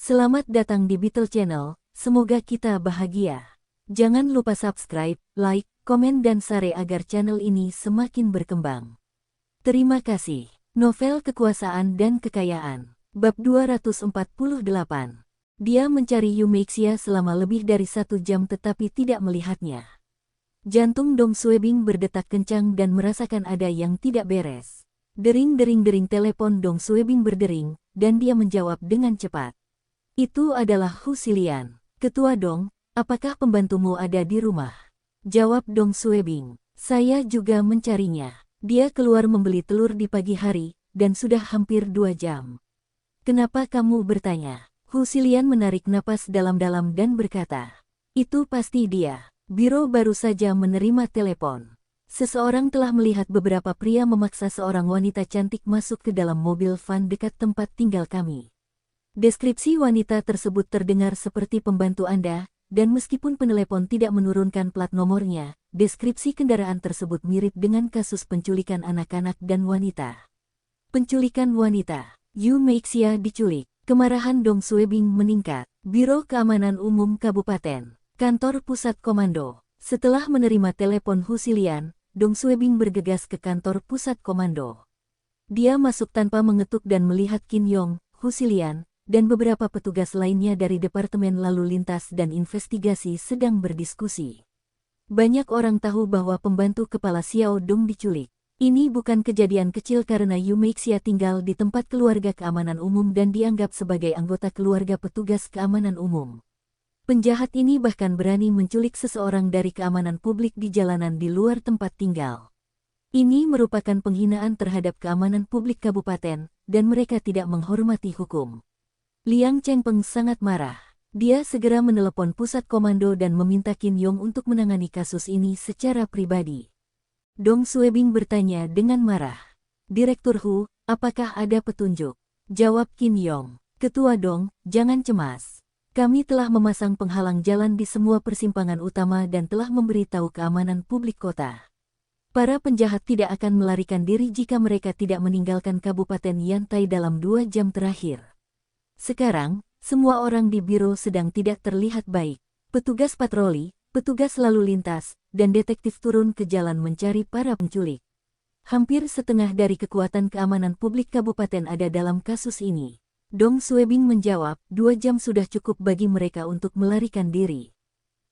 Selamat datang di Beetle Channel, semoga kita bahagia. Jangan lupa subscribe, like, komen dan share agar channel ini semakin berkembang. Terima kasih. Novel Kekuasaan dan Kekayaan, Bab 248. Dia mencari Yumeixia selama lebih dari 1 jam tetapi tidak melihatnya. Jantung Dong Suebing berdetak kencang dan merasakan ada yang tidak beres. Dering-dering telepon Dong Suebing berdering, dan dia menjawab dengan cepat. Itu adalah Hu Xilian. Ketua Dong, apakah pembantumu ada di rumah? Jawab Dong Suebing. Saya juga mencarinya. Dia keluar membeli telur di pagi hari, dan sudah hampir 2 jam. Kenapa kamu bertanya? Hu Xilian menarik napas dalam-dalam dan berkata. Itu pasti dia. Biro baru saja menerima telepon. Seseorang telah melihat beberapa pria memaksa seorang wanita cantik masuk ke dalam mobil van dekat tempat tinggal kami. Deskripsi wanita tersebut terdengar seperti pembantu Anda, dan meskipun penelepon tidak menurunkan plat nomornya, deskripsi kendaraan tersebut mirip dengan kasus penculikan anak-anak dan wanita. Penculikan wanita. Yumeixia diculik. Kemarahan Dong Suebing meningkat. Biro Keamanan Umum Kabupaten. Kantor Pusat Komando. Setelah menerima telepon Hu Xilian, Dong Suebing bergegas ke kantor Pusat Komando. Dia masuk tanpa mengetuk dan melihat Qin Yong, Hu Xilian, dan beberapa petugas lainnya dari Departemen Lalu Lintas dan Investigasi sedang berdiskusi. Banyak orang tahu bahwa pembantu kepala Xiao Dong diculik. Ini bukan kejadian kecil karena Yumeixia tinggal di tempat keluarga keamanan umum dan dianggap sebagai anggota keluarga petugas keamanan umum. Penjahat ini bahkan berani menculik seseorang dari keamanan publik di jalanan di luar tempat tinggal. Ini merupakan penghinaan terhadap keamanan publik kabupaten, dan mereka tidak menghormati hukum. Liang Chengpeng sangat marah. Dia segera menelepon pusat komando dan meminta Qin Yong untuk menangani kasus ini secara pribadi. Dong Suebing bertanya dengan marah. Direktur Hu, apakah ada petunjuk? Jawab Qin Yong. Ketua Dong, jangan cemas. Kami telah memasang penghalang jalan di semua persimpangan utama dan telah memberitahu keamanan publik kota. Para penjahat tidak akan melarikan diri jika mereka tidak meninggalkan Kabupaten Yantai dalam 2 jam terakhir. Sekarang, semua orang di biro sedang tidak terlihat baik. Petugas patroli, petugas lalu lintas, dan detektif turun ke jalan mencari para penculik. Hampir setengah dari kekuatan keamanan publik kabupaten ada dalam kasus ini. Dong Suebing menjawab, 2 jam sudah cukup bagi mereka untuk melarikan diri.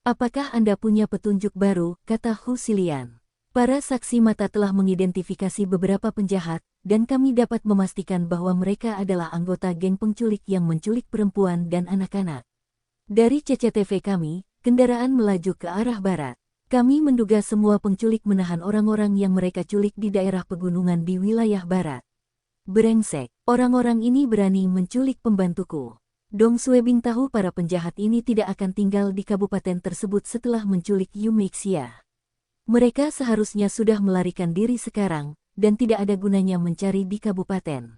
Apakah Anda punya petunjuk baru, kata Hu Xilian. Para saksi mata telah mengidentifikasi beberapa penjahat, dan kami dapat memastikan bahwa mereka adalah anggota geng penculik yang menculik perempuan dan anak-anak. Dari CCTV kami, kendaraan melaju ke arah barat. Kami menduga semua penculik menahan orang-orang yang mereka culik di daerah pegunungan di wilayah barat. Brengsek, orang-orang ini berani menculik pembantuku. Dong Suebing tahu para penjahat ini tidak akan tinggal di kabupaten tersebut setelah menculik Yumeixia. Mereka seharusnya sudah melarikan diri sekarang, dan tidak ada gunanya mencari di kabupaten.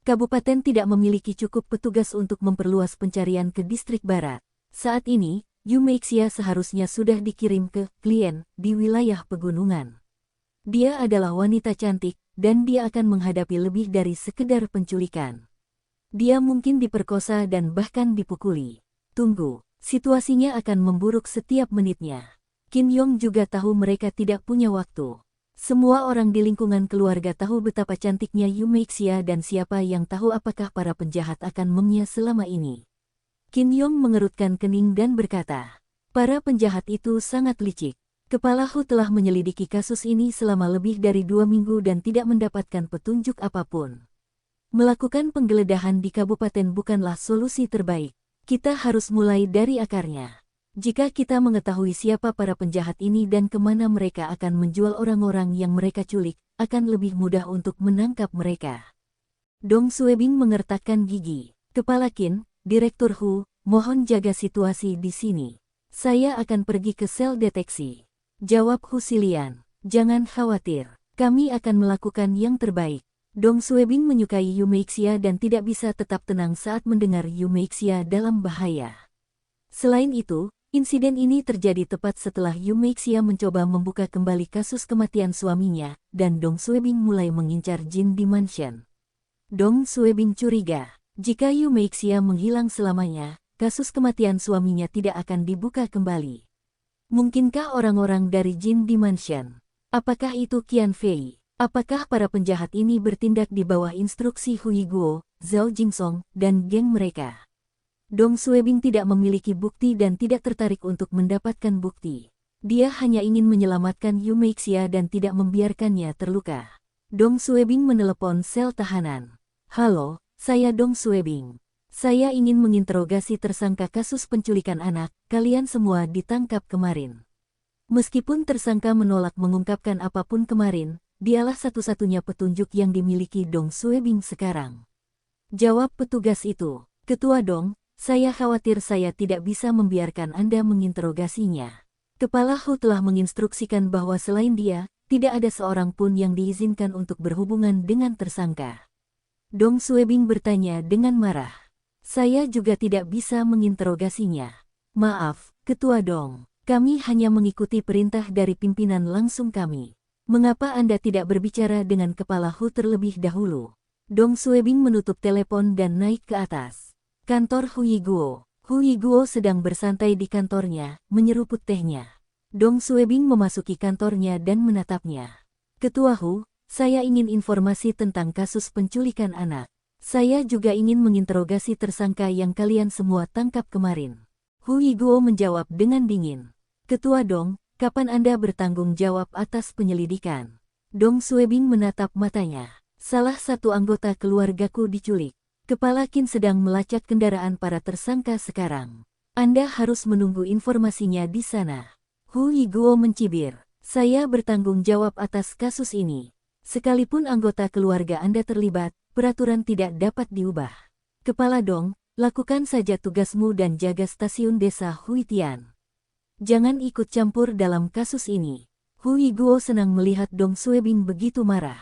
Kabupaten tidak memiliki cukup petugas untuk memperluas pencarian ke distrik barat. Saat ini, Yumeixia seharusnya sudah dikirim ke klien di wilayah pegunungan. Dia adalah wanita cantik, dan dia akan menghadapi lebih dari sekedar penculikan. Dia mungkin diperkosa dan bahkan dipukuli. Tunggu, situasinya akan memburuk setiap menitnya. Qin Yong juga tahu mereka tidak punya waktu. Semua orang di lingkungan keluarga tahu betapa cantiknya Yumeixia dan siapa yang tahu apakah para penjahat akan memia selama ini. Qin Yong mengerutkan kening dan berkata, para penjahat itu sangat licik. Kepala Hu telah menyelidiki kasus ini selama lebih dari 2 minggu dan tidak mendapatkan petunjuk apapun. Melakukan penggeledahan di kabupaten bukanlah solusi terbaik. Kita harus mulai dari akarnya. Jika kita mengetahui siapa para penjahat ini dan kemana mereka akan menjual orang-orang yang mereka culik, akan lebih mudah untuk menangkap mereka. Dong Suebing mengertakkan gigi. Kepala Qin, Direktur Hu, mohon jaga situasi di sini. Saya akan pergi ke sel deteksi. Jawab Hu Xilian. Jangan khawatir, kami akan melakukan yang terbaik. Dong Suebing menyukai Yumeixia dan tidak bisa tetap tenang saat mendengar Yumeixia dalam bahaya. Selain itu, insiden ini terjadi tepat setelah Yumeixia mencoba membuka kembali kasus kematian suaminya, dan Dong Suebing mulai mengincar Jin di mansion. Dong Suebing curiga. Jika Yu Meixia menghilang selamanya, kasus kematian suaminya tidak akan dibuka kembali. Mungkinkah orang-orang dari Jin Dimension? Apakah itu Qian Fei? Apakah para penjahat ini bertindak di bawah instruksi Hui Guo, Zhao Jingsong, dan geng mereka? Dong Suebing tidak memiliki bukti dan tidak tertarik untuk mendapatkan bukti. Dia hanya ingin menyelamatkan Yu Meixia dan tidak membiarkannya terluka. Dong Suebing menelepon sel tahanan. Halo, saya Dong Suebing. Saya ingin menginterogasi tersangka kasus penculikan anak, kalian semua ditangkap kemarin. Meskipun tersangka menolak mengungkapkan apapun kemarin, dialah satu-satunya petunjuk yang dimiliki Dong Suebing sekarang. Jawab petugas itu, Ketua Dong, saya khawatir saya tidak bisa membiarkan Anda menginterogasinya. Kepala Hu telah menginstruksikan bahwa selain dia, tidak ada seorang pun yang diizinkan untuk berhubungan dengan tersangka. Dong Suebing bertanya dengan marah. Saya juga tidak bisa menginterogasinya. Maaf, Ketua Dong. Kami hanya mengikuti perintah dari pimpinan langsung kami. Mengapa Anda tidak berbicara dengan Kepala Hu terlebih dahulu? Dong Suebing menutup telepon dan naik ke atas. Kantor Hui Guo. Hui Guo sedang bersantai di kantornya, menyeruput tehnya. Dong Suebing memasuki kantornya dan menatapnya. Ketua Hu, saya ingin informasi tentang kasus penculikan anak. Saya juga ingin menginterogasi tersangka yang kalian semua tangkap kemarin. Hui Guo menjawab dengan dingin. Ketua Dong, kapan Anda bertanggung jawab atas penyelidikan? Dong Suebing menatap matanya. Salah satu anggota keluargaku diculik. Kepala Qin sedang melacak kendaraan para tersangka sekarang. Anda harus menunggu informasinya di sana. Hui Guo mencibir. Saya bertanggung jawab atas kasus ini. Sekalipun anggota keluarga Anda terlibat, peraturan tidak dapat diubah. Kepala Dong, lakukan saja tugasmu dan jaga stasiun desa Huitian. Jangan ikut campur dalam kasus ini. Hui Guo senang melihat Dong Suebing begitu marah.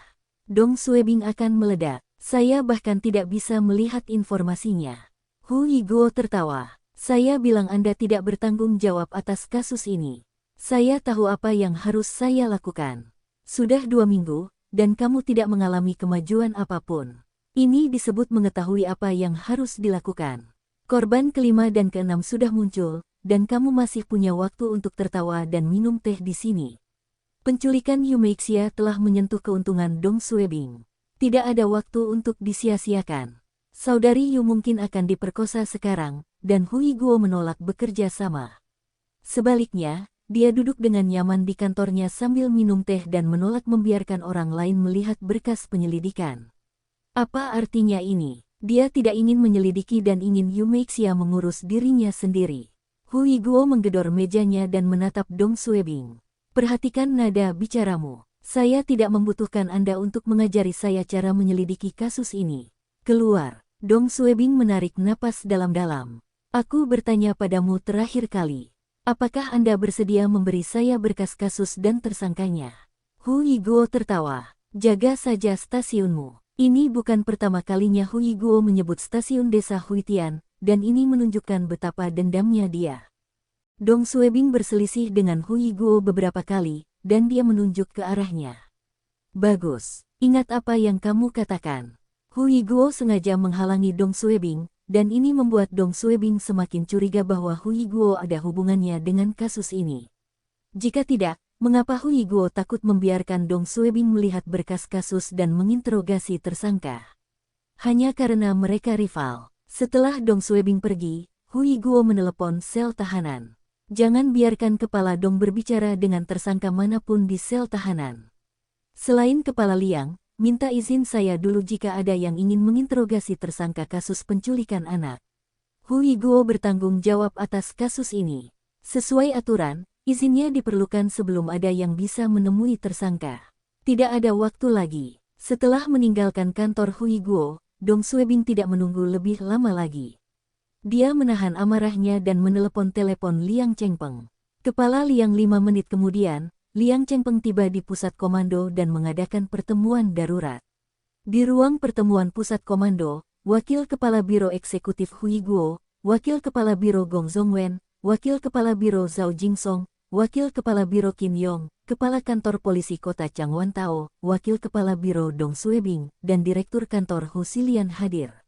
Dong Suebing akan meledak. Saya bahkan tidak bisa melihat informasinya. Hui Guo tertawa. Saya bilang Anda tidak bertanggung jawab atas kasus ini. Saya tahu apa yang harus saya lakukan. Sudah 2 minggu, dan kamu tidak mengalami kemajuan apapun. Ini disebut mengetahui apa yang harus dilakukan. Korban kelima dan keenam sudah muncul, dan kamu masih punya waktu untuk tertawa dan minum teh di sini. Penculikan Yu Meixia telah menyentuh keuntungan Dong Suebing. Tidak ada waktu untuk disia-siakan. Saudari Yu mungkin akan diperkosa sekarang, dan Hui Guo menolak bekerja sama. Sebaliknya, dia duduk dengan nyaman di kantornya sambil minum teh dan menolak membiarkan orang lain melihat berkas penyelidikan. Apa artinya ini? Dia tidak ingin menyelidiki dan ingin Yu Meixia mengurus dirinya sendiri. Hui Guo menggedor mejanya dan menatap Dong Suebing. Perhatikan nada bicaramu. Saya tidak membutuhkan Anda untuk mengajari saya cara menyelidiki kasus ini. Keluar. Dong Suebing menarik napas dalam-dalam. Aku bertanya padamu terakhir kali. Apakah Anda bersedia memberi saya berkas kasus dan tersangkanya? Hui Guo tertawa. Jaga saja stasiunmu. Ini bukan pertama kalinya Hui Guo menyebut stasiun desa Huitian, dan ini menunjukkan betapa dendamnya dia. Dong Suebing berselisih dengan Hui Guo beberapa kali, dan dia menunjuk ke arahnya. Bagus, ingat apa yang kamu katakan. Hui Guo sengaja menghalangi Dong Suebing, dan ini membuat Dong Suebing semakin curiga bahwa Hui Guo ada hubungannya dengan kasus ini. Jika tidak, mengapa Hui Guo takut membiarkan Dong Suebing melihat berkas kasus dan menginterogasi tersangka? Hanya karena mereka rival. Setelah Dong Suebing pergi, Hui Guo menelepon sel tahanan. Jangan biarkan Kepala Dong berbicara dengan tersangka manapun di sel tahanan. Selain Kepala Liang, minta izin saya dulu jika ada yang ingin menginterogasi tersangka kasus penculikan anak. Hui Guo bertanggung jawab atas kasus ini. Sesuai aturan, izinnya diperlukan sebelum ada yang bisa menemui tersangka. Tidak ada waktu lagi. Setelah meninggalkan kantor Hui Guo, Dong Suebing tidak menunggu lebih lama lagi. Dia menahan amarahnya dan menelepon telepon Liang Chengpeng. Kepala Liang 5 menit kemudian, Liang Chengpeng tiba di pusat komando dan mengadakan pertemuan darurat. Di ruang pertemuan pusat komando, Wakil Kepala Biro Eksekutif Hui Guo, Wakil Kepala Biro Gong Zongwen, Wakil Kepala Biro Zhao Jingsong, Wakil Kepala Biro Kim Yong, Kepala Kantor Polisi Kota Changwan Tao, Wakil Kepala Biro Dong Suebing, dan Direktur Kantor Hu Xilian hadir.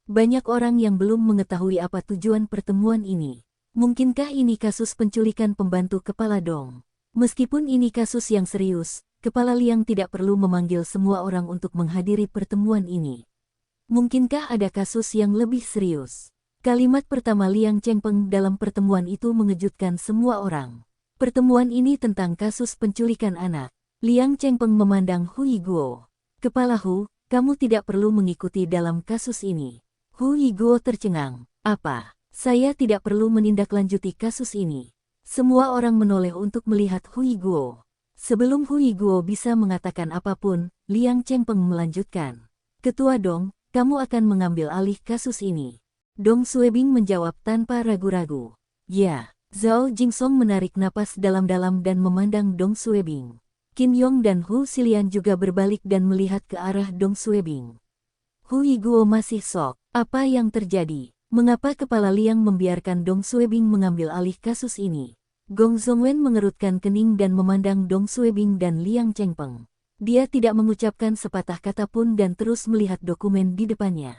Banyak orang yang belum mengetahui apa tujuan pertemuan ini. Mungkinkah ini kasus penculikan pembantu kepala Dong? Meskipun ini kasus yang serius, Kepala Liang tidak perlu memanggil semua orang untuk menghadiri pertemuan ini. Mungkinkah ada kasus yang lebih serius? Kalimat pertama Liang Chengpeng dalam pertemuan itu mengejutkan semua orang. Pertemuan ini tentang kasus penculikan anak. Liang Chengpeng memandang Hui Guo. Kepala Hu, kamu tidak perlu mengikuti dalam kasus ini. Hui Guo tercengang. Apa? Saya tidak perlu menindaklanjuti kasus ini. Semua orang menoleh untuk melihat Hui Guo. Sebelum Hui Guo bisa mengatakan apapun, Liang Chengpeng melanjutkan. Ketua Dong, kamu akan mengambil alih kasus ini. Dong Suebing menjawab tanpa ragu-ragu. Ya. Zhao Jingsong menarik napas dalam-dalam dan memandang Dong Suebing. Qin Yong dan Hu Xilian juga berbalik dan melihat ke arah Dong Suebing. Hui Guo masih shock. Apa yang terjadi? Mengapa Kepala Liang membiarkan Dong Suebing mengambil alih kasus ini? Gong Zongwen mengerutkan kening dan memandang Dong Suebing dan Liang Chengpeng. Dia tidak mengucapkan sepatah kata pun dan terus melihat dokumen di depannya.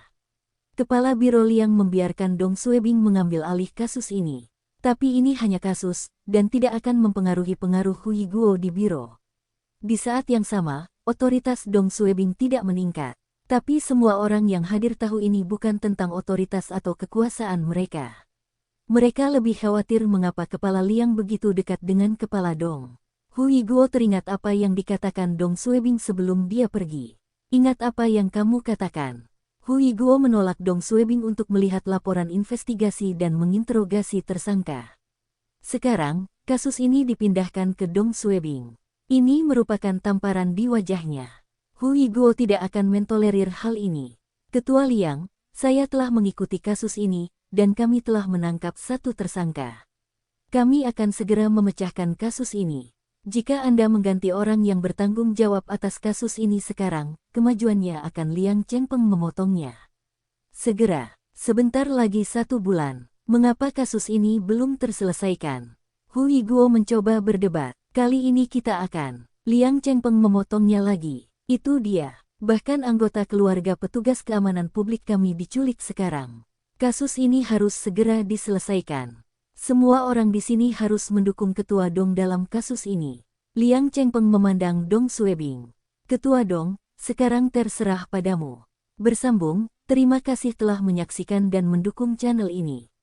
Kepala Biro Liang membiarkan Dong Suebing mengambil alih kasus ini. Tapi ini hanya kasus, dan tidak akan mempengaruhi pengaruh Hui Guo di biro. Di saat yang sama, otoritas Dong Suebing tidak meningkat. Tapi semua orang yang hadir tahu ini bukan tentang otoritas atau kekuasaan mereka. Mereka lebih khawatir mengapa Kepala Liang begitu dekat dengan Kepala Dong. Hui Guo teringat apa yang dikatakan Dong Suebing sebelum dia pergi. Ingat apa yang kamu katakan. Hui Guo menolak Dong Suebing untuk melihat laporan investigasi dan menginterogasi tersangka. Sekarang, kasus ini dipindahkan ke Dong Suebing. Ini merupakan tamparan di wajahnya. Hui Guo tidak akan mentolerir hal ini. Ketua Liang, saya telah mengikuti kasus ini, dan kami telah menangkap satu tersangka. Kami akan segera memecahkan kasus ini. Jika Anda mengganti orang yang bertanggung jawab atas kasus ini sekarang, kemajuannya akan Liang Chengpeng memotongnya. Segera, sebentar lagi 1 bulan. Mengapa kasus ini belum terselesaikan? Hui Guo mencoba berdebat. Kali ini kita akan. Liang Chengpeng memotongnya lagi. Itu dia. Bahkan anggota keluarga petugas keamanan publik kami diculik sekarang. Kasus ini harus segera diselesaikan. Semua orang di sini harus mendukung Ketua Dong dalam kasus ini. Liang Chengpeng memandang Dong Suebing. Ketua Dong, sekarang terserah padamu. Bersambung, terima kasih telah menyaksikan dan mendukung channel ini.